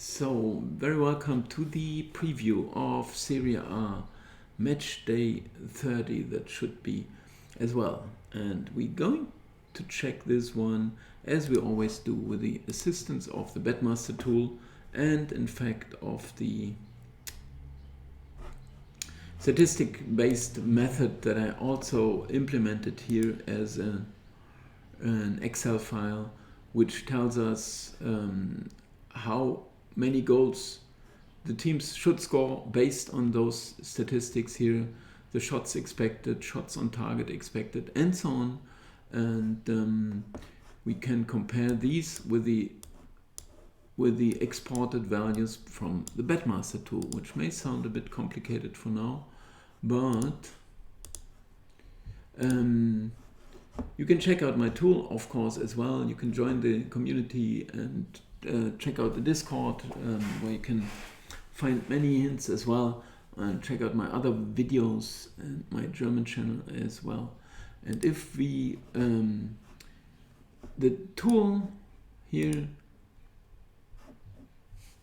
So, very welcome to the preview of Serie A match day 30. That should be as well. And we're going to check this one as we always do with the assistance of the Betmaster Tool and in fact of the statistic-based method that I also implemented here as an Excel file, which tells us how many goals the teams should score based on those statistics here, the shots expected, shots on target expected, and so on. And we can compare these with the exported values from the Betmaster tool, which may sound a bit complicated for now, but you can check out my tool, of course, as well. You can join the community and check out the Discord, where you can find many hints as well, and check out my other videos and my German channel as well. And if we, the tool here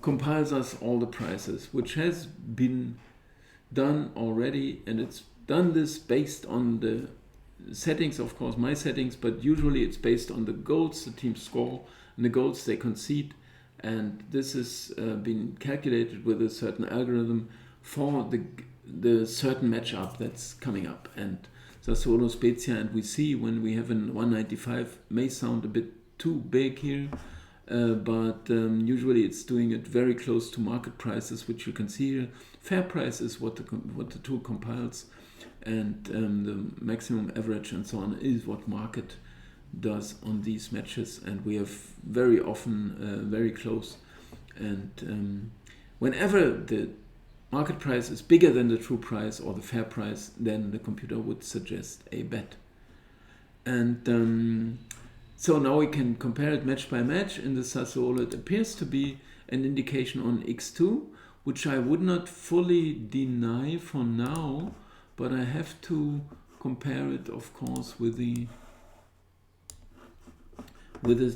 compiles us all the prices, which has been done already, and it's done this based on the settings, of course, my settings, but usually it's based on the goals the teams score and the goals they concede, and this has been calculated with a certain algorithm for the certain matchup that's coming up. And Sassuolo Spezia, and we see when we have an 195 may sound a bit too big here, but usually it's doing it very close to market prices, which you can see here. Fair price is what the tool compiles, and the maximum average and so on is what market does on these matches, and we have very often very close, and whenever the market price is bigger than the true price or the fair price, then the computer would suggest a bet. And so now we can compare it match by match. In the Sassuolo it appears to be an indication on x2, which I would not fully deny for now, but I have to compare it, of course, with the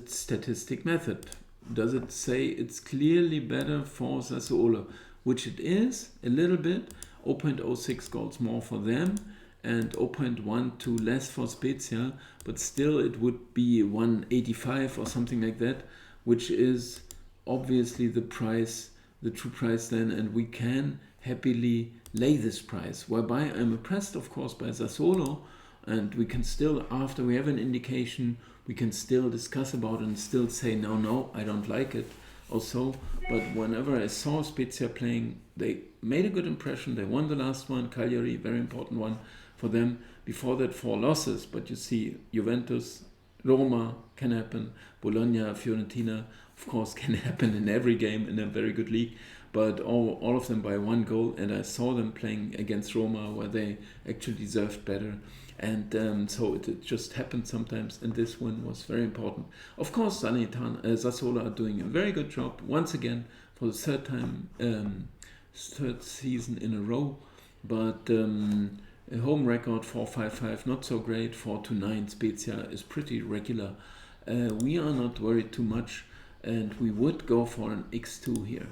statistic method. Does it say it's clearly better for Sassuolo? Which it is, a little bit. 0.06 goals more for them and 0.12 less for Spezia, but still it would be 185 or something like that, which is obviously the price, the true price then, and we can happily lay this price, whereby I'm impressed, of course, by Sassuolo, and we can still, after we have an indication, we can still discuss about it and still say, no, I don't like it also. But whenever I saw Spezia playing, they made a good impression. They won the last one, Cagliari, very important one for them. Before that, 4 losses, but you see Juventus, Roma can happen, Bologna, Fiorentina, of course, can happen in every game in a very good league, but all of them by 1 goal, and I saw them playing against Roma where they actually deserved better. And so it just happened sometimes, and this one was very important. Of course, Sassuolo are doing a very good job, once again, for the third season in a row, but a home record 4-5-5, not so great. 4-9 Spezia is pretty regular. We are not worried too much, and we would go for an x2 here.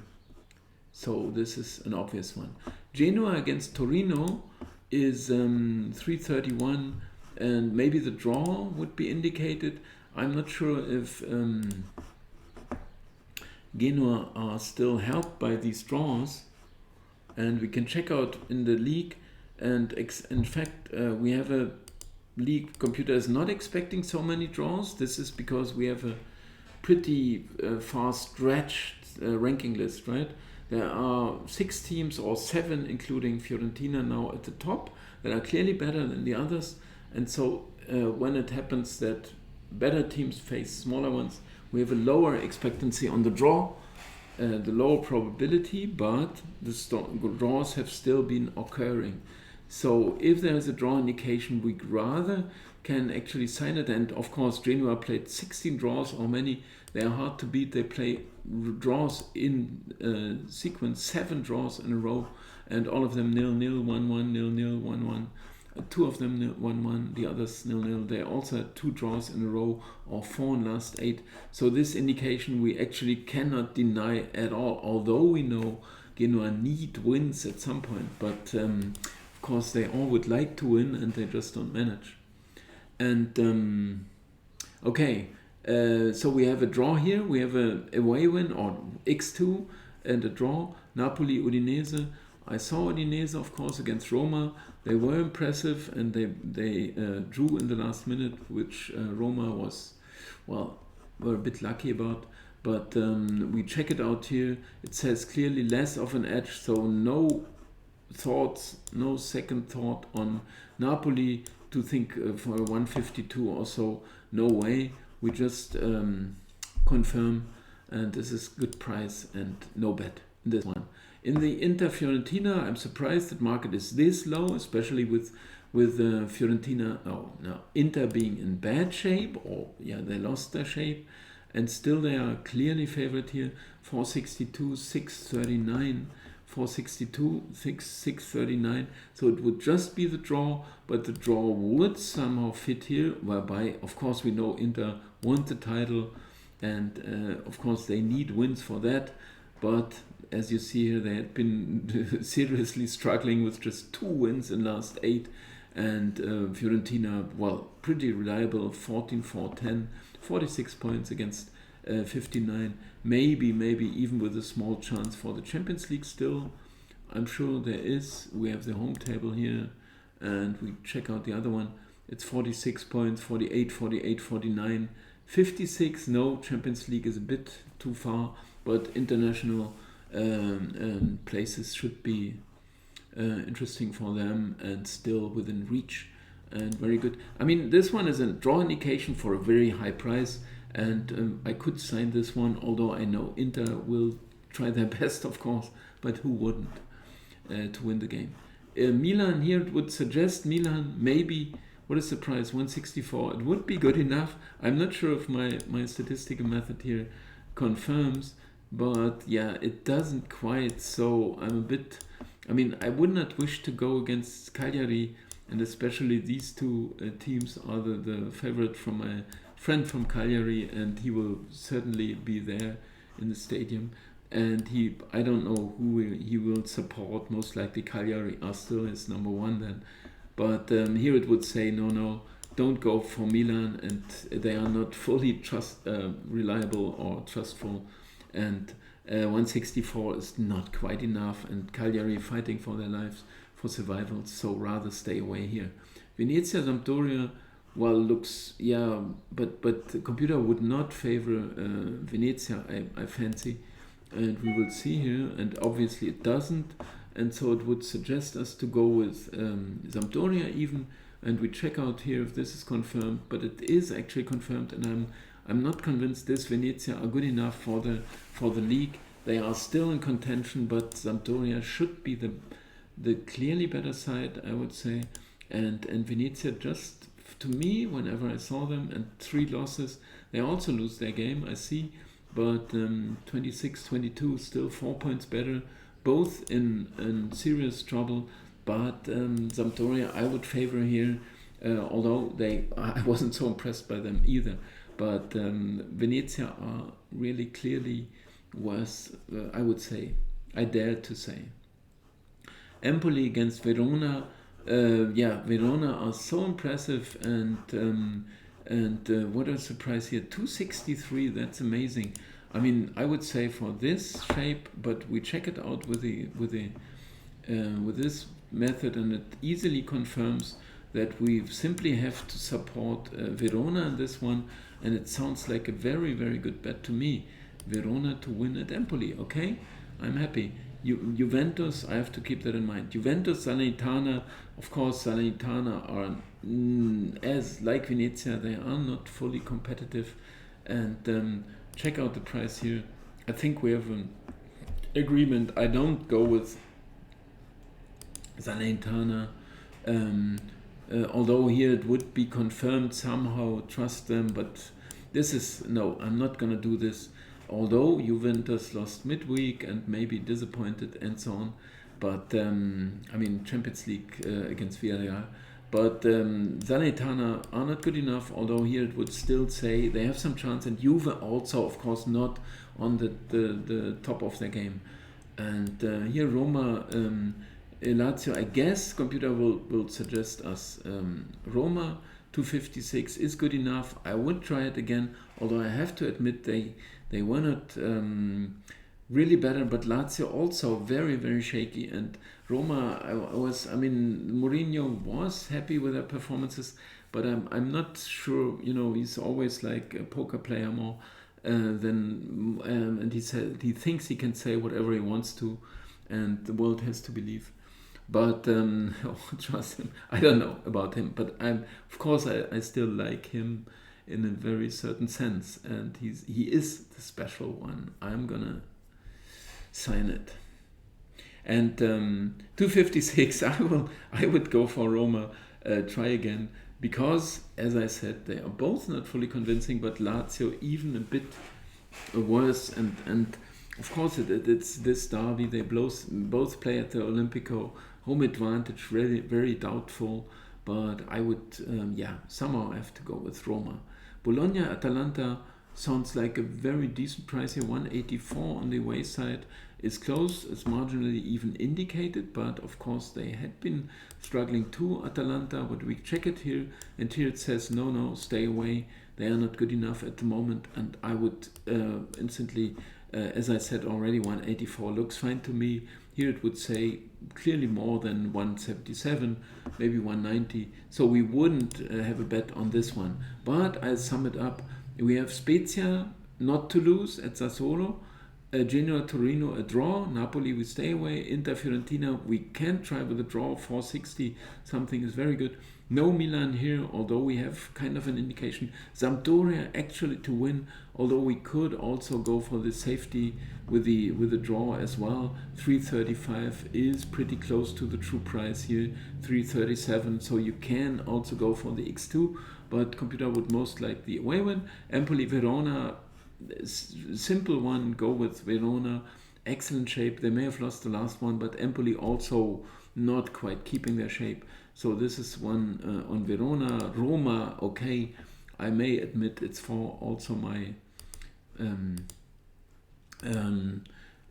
So this is an obvious one. Genoa against Torino is 331, and maybe the draw would be indicated. I'm not sure if Genoa are still helped by these draws, and we can check out in the league, and in fact we have a league computer is not expecting so many draws. This is because we have a pretty fast stretched ranking list, right? There are 6 teams or 7, including Fiorentina now at the top, that are clearly better than the others. And so when it happens that better teams face smaller ones, we have a lower expectancy on the draw, the lower probability, but the draws have still been occurring. So if there is a draw indication, we rather can actually sign it. And of course, Genoa played 16 draws or many. They are hard to beat. They play draws in sequence, 7 draws in a row, and all of them 0-0, 1-1, 0-0, 1-1. Two of them 1-1, the others 0-0. They also had 2 draws in a row or 4 in last 8. So this indication we actually cannot deny at all, although we know Genoa need wins at some point. But of course they all would like to win and they just don't manage. And okay, so we have a draw here. We have a away win or x2 and a draw. Napoli, Udinese. I saw Udinese, of course, against Roma. They were impressive and they drew in the last minute, which Roma were a bit lucky about. But we check it out here. It says clearly less of an edge, so no second thought on Napoli to think for a 152 or so. No way. We just confirm, and this is good price and no bet in this one. In the Inter Fiorentina, I'm surprised that market is this low, especially with Fiorentina. Oh no, Inter being in bad shape, or they lost their shape, and still they are clearly favored here. 462, 639, 462, 639. So it would just be the draw, but the draw would somehow fit here. Whereby, of course, we know Inter want the title, and of course they need wins for that, but as you see here, they had been seriously struggling with just 2 wins in last 8, and Fiorentina, pretty reliable, 14-4-10, 46 points against 59, maybe even with a small chance for the Champions League still. I'm sure there is. We have the home table here, and we check out the other one. It's 46 points, 48, 48, 49, 56. No, Champions League is a bit too far, but international places should be interesting for them and still within reach and very good. I mean, this one is a draw indication for a very high price, and I could sign this one, although I know Inter will try their best, of course, but who wouldn't to win the game. Milan here, it would suggest Milan maybe, what is the price, 164. It would be good enough. I'm not sure if my statistical method here confirms, but it doesn't quite. So I'm a bit, I would not wish to go against Cagliari, and especially these two teams are the favorite from my friend from Cagliari, and he will certainly be there in the stadium. And I don't know who he will support. Most likely Cagliari are still his number one then. But here it would say no, don't go for Milan, and they are not fully reliable or trustful. And 164 is not quite enough, and Cagliari fighting for their lives for survival, so rather stay away here. Venezia, Sampdoria, looks, but the computer would not favor Venezia, I fancy, and we will see here, and obviously it doesn't, and so it would suggest us to go with Sampdoria even, and we check out here if this is confirmed, but it is actually confirmed, and I'm not convinced this Venezia are good enough for the league. They are still in contention, but Sampdoria should be the clearly better side, I would say. And Venezia, just to me, whenever I saw them, and 3 losses, they also lose their game, I see. But 26-22, still 4 points better, both in serious trouble. But Sampdoria, I would favor here, although I wasn't so impressed by them either. But Venezia are really clearly worse, I would say. I dare to say. Empoli against Verona. Verona are so impressive, and what a surprise here. 263, that's amazing. I would say for this shape, but we check it out with this method, and it easily confirms that we simply have to support Verona in this one, and it sounds like a very, very good bet to me. Verona to win at Empoli, okay? I'm happy. Juventus, I have to keep that in mind. Juventus, Salernitana, of course, Salernitana are, as like Venezia, they are not fully competitive, and check out the price here. I think we have an agreement. I don't go with Salernitana, although here it would be confirmed somehow, trust them, but this is, no, I'm not going to do this, although Juventus lost midweek and maybe disappointed and so on, but Champions League against Villarreal, But Salernitana are not good enough, although here it would still say they have some chance, and Juve also, of course, not on the top of their game. And here Roma, Lazio, I guess computer will suggest us Roma 256 is good enough. I would try it again, although I have to admit they were not really better, but Lazio also very, very shaky. And Roma, I mean, Mourinho was happy with their performances, but I'm not sure, you know, he's always like a poker player more and he said he thinks he can say whatever he wants to, and the world has to believe. But trust him. I don't know about him, but of course I still like him in a very certain sense, and he is the special one. I'm gonna sign it. And 256, I would go for Roma. Try again, because as I said, they are both not fully convincing, but Lazio even a bit worse. And of course it's this derby. They both play at the Olimpico. Home advantage really very doubtful, but I would somehow have to go with Roma. Bologna Atalanta sounds like a very decent price here. 184 on the away side is close. It's marginally even indicated, but of course they had been struggling too, Atalanta. But we check it here, and here it says no, stay away. They are not good enough at the moment, and I would instantly, as I said already, 184 looks fine to me. Here it would say clearly more than 177, maybe 190. So we wouldn't have a bet on this one. But I'll sum it up. We have Spezia not to lose at Sassuolo, Genoa Torino a draw, Napoli we stay away, Inter Fiorentina we can try with a draw, 460 something is very good. No Milan here, although we have kind of an indication. Sampdoria actually to win, although we could also go for the safety with the draw as well. 335 is pretty close to the true price here, 337, so you can also go for the X2, but computer would most like the away win. Empoli Verona, simple one, go with Verona. Excellent shape. They may have lost the last one, but Empoli also not quite keeping their shape. So this is one on Verona. Roma, okay. I may admit it's for also my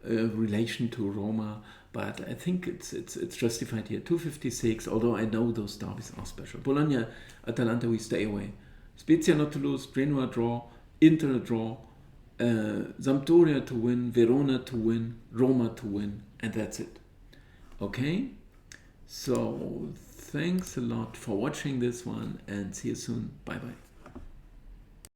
relation to Roma, but I think it's justified here. 256. Although I know those derbies are special. Bologna, Atalanta, we stay away. Spezia not to lose. Genoa draw. Inter a draw. Sampdoria to win, Verona to win, Roma to win, and that's it. Okay? So, thanks a lot for watching this one, and see you soon. Bye bye.